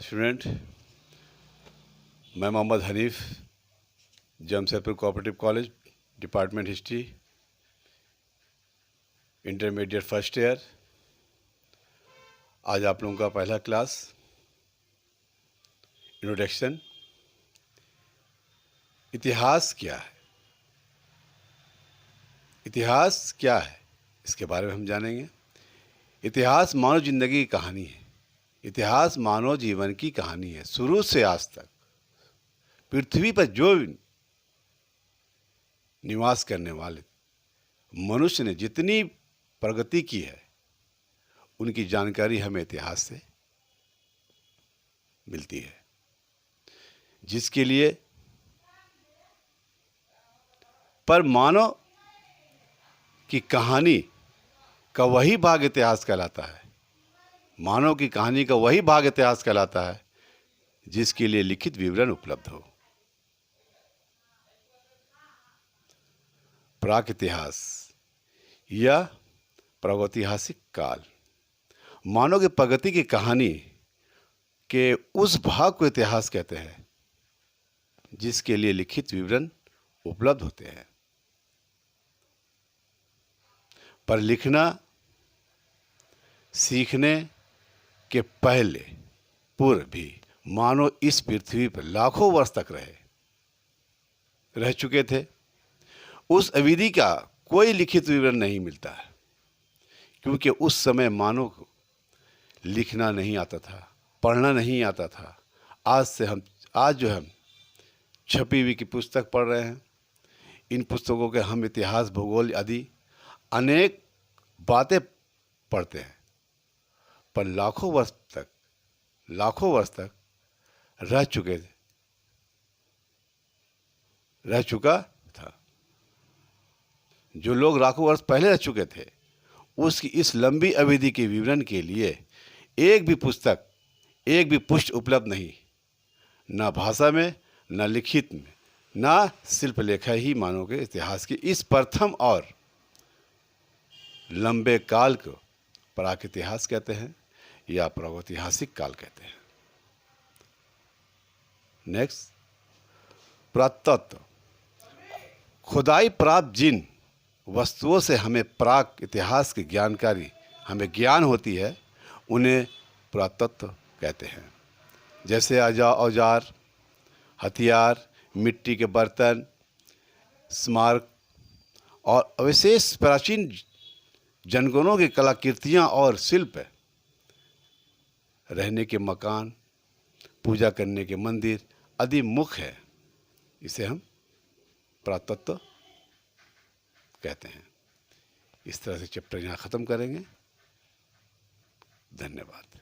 Student, मैं Mohammad Hanif, Jamshedpur cooperative college, department history, intermediate first year. आज आप लोगों का पहला क्लास इंट्रोडक्शन। इतिहास क्या है? इतिहास क्या है इसके बारे में हम जानेंगे। इतिहास मानव जिंदगी की कहानी है। इतिहास मानव जीवन की कहानी है। शुरू से आज तक पृथ्वी पर जो निवास करने वाले मनुष्य ने जितनी प्रगति की है, उनकी जानकारी हमें इतिहास से मिलती है, जिसके लिए पर मानव की कहानी का वही भाग इतिहास कहलाता है। मानव की कहानी का वही भाग इतिहास कहलाता है जिसके लिए लिखित विवरण उपलब्ध हो। प्राक इतिहास या प्रागैतिहासिक काल मानव की प्रगति की कहानी के उस भाग को इतिहास कहते हैं जिसके लिए लिखित विवरण उपलब्ध होते हैं। पर लिखना सीखने के पहले पूर्व भी मानव इस पृथ्वी पर लाखों वर्ष तक रह चुके थे। उस अवधि का कोई लिखित विवरण नहीं मिलता है, क्योंकि उस समय मानव को लिखना नहीं आता था, पढ़ना नहीं आता था। आज जो हम छपी हुई की पुस्तक पढ़ रहे हैं, इन पुस्तकों के हम इतिहास, भूगोल आदि अनेक बातें पढ़ते हैं, पर लाखों वर्ष तक रह चुका था। जो लोग लाखों वर्ष पहले रह चुके थे, उसकी इस लंबी अवधि के विवरण के लिए एक भी पुष्ट उपलब्ध नहीं, ना भाषा में, ना लिखित में, ना शिल्पलेखा ही मानव के इतिहास के इस प्रथम और लंबे काल को प्राक इतिहास कहते हैं या प्रागैतिहासिक काल कहते हैं। नेक्स्ट, पुरातत्व। खुदाई प्राप्त जिन वस्तुओं से हमें प्राक इतिहास की हमें ज्ञान होती है, उन्हें पुरातत्व कहते हैं। जैसे औजार, हथियार, मिट्टी के बर्तन, स्मारक और अवशेष, प्राचीन जनगणों की कलाकृतियाँ और शिल्प, रहने के मकान, पूजा करने के मंदिर आदि मुख्य है। इसे हम पुरातत्व कहते हैं। इस तरह से चैप्टर यहाँ ख़त्म करेंगे। धन्यवाद।